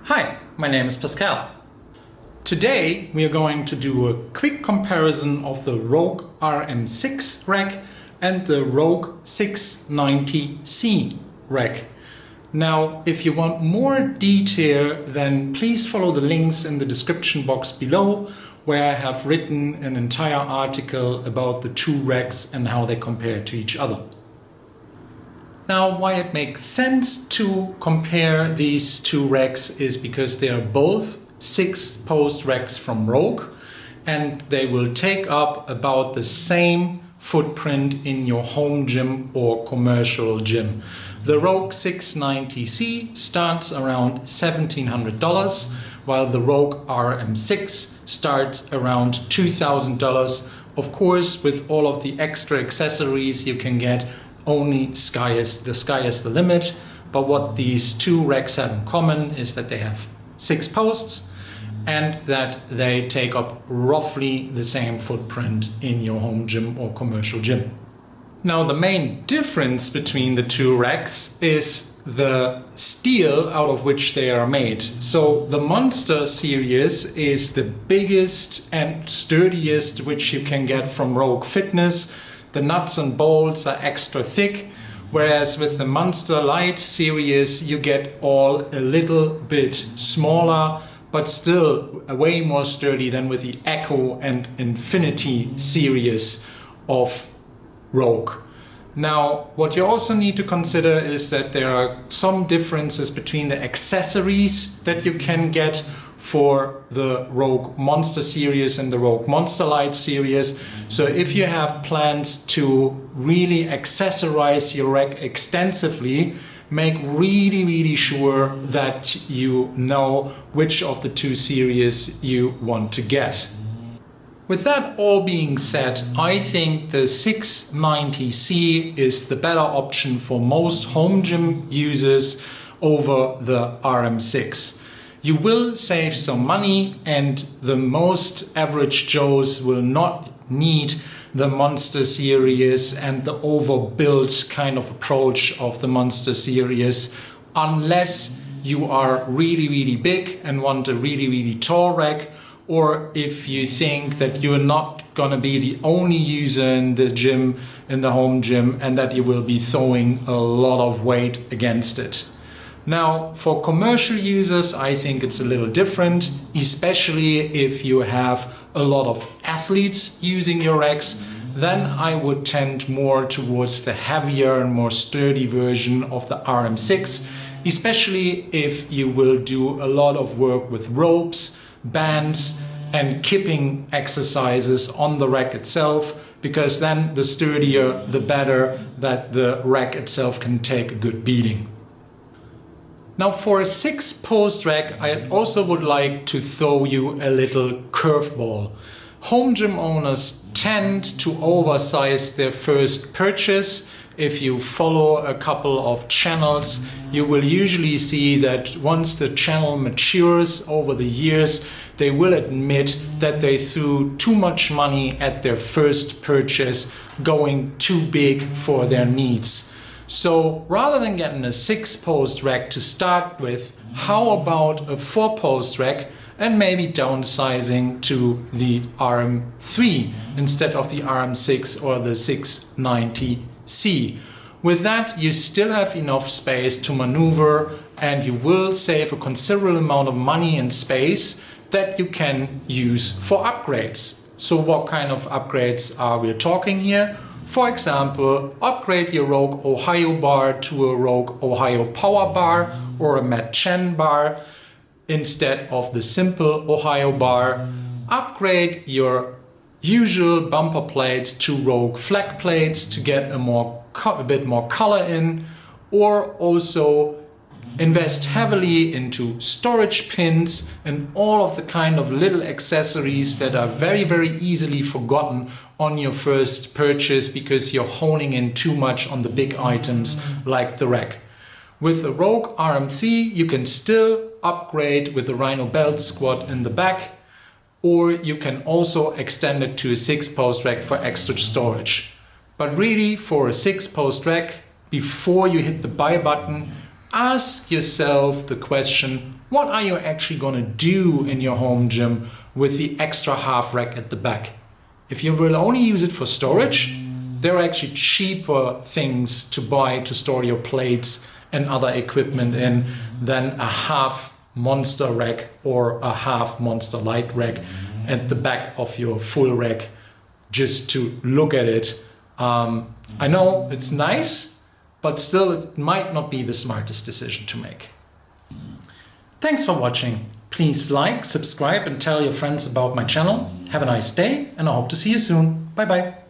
Hi, my name is Pascal. Today we are going to do a quick comparison of the Rogue RM6 rack and the Rogue 690C rack. Now, if you want more detail, then please follow the links in the description box below, where I have written an entire article about the two racks and how they compare to each other. Now, why it makes sense to compare these two racks is because they are both 6-post racks from Rogue, and they will take up about the same footprint in your home gym or commercial gym. The Rogue 690C starts around $1,700, while the Rogue RM6 starts around $2,000. Of course, with all of the extra accessories you can get, only sky is the limit. But what these two racks have in common is that they have 6 posts and that they take up roughly the same footprint in your home gym or commercial gym. Now, the main difference between the two racks is the steel out of which they are made. So the Monster series is the biggest and sturdiest which you can get from Rogue Fitness. The nuts and bolts are extra thick, whereas with the Monster Light series you get all a little bit smaller, but still way more sturdy than with the Echo and Infinity series of Rogue. Now, what you also need to consider is that there are some differences between the accessories that you can get for the Rogue Monster series and the Rogue Monster Light series. So if you have plans to really accessorize your rack extensively, make really sure that you know which of the two series you want to get. With that all being said, I think the 690C is the better option for most home gym users over the RM6. You will save some money, and the most average Joes will not need the Monster series and the overbuilt kind of approach of the Monster series, unless you are really big and want a really tall rack, or if you think that you're not gonna be the only user in the gym, in the home gym, and that you will be throwing a lot of weight against it. Now, for commercial users, I think it's a little different, especially if you have a lot of athletes using your racks. Then I would tend more towards the heavier and more sturdy version of the RM6, especially if you will do a lot of work with ropes, bands and kipping exercises on the rack itself, because then the sturdier the better that the rack itself can take a good beating. Now, for a 6-post rack, I also would like to throw you a little curveball. Home gym owners tend to oversize their first purchase. If you follow a couple of channels, you will usually see that once the channel matures over the years, they will admit that they threw too much money at their first purchase, going too big for their needs. So rather than getting a 6-post rack to start with, how about a 4-post rack and maybe downsizing to the RM3 instead of the RM6 or the 690C. With that, you still have enough space to maneuver, and you will save a considerable amount of money and space that you can use for upgrades. So what kind of upgrades are we talking here? For example, upgrade your Rogue Ohio bar to a Rogue Ohio Power bar or a Matt Chen bar instead of the simple Ohio bar. Upgrade your usual bumper plates to Rogue flag plates to get a bit more color in, or also invest heavily into storage pins and all of the kind of little accessories that are very easily forgotten on your first purchase because you're honing in too much on the big items like the rack. With the Rogue RM3, you can still upgrade with the Rhino belt squat in the back, or you can also extend it to a 6-post rack for extra storage. But really, for a 6-post rack, before you hit the buy button, ask yourself the question, what are you actually going to do in your home gym with the extra half rack at the back? If you will only use it for storage, there are actually cheaper things to buy to store your plates and other equipment in than a half monster rack or a half monster light rack at the back of your full rack just to look at it. I know it's nice, but still it might not be the smartest decision to make. Thanks for watching. Please like, subscribe and tell your friends about my channel. Have a nice day and I hope to see you soon. Bye bye.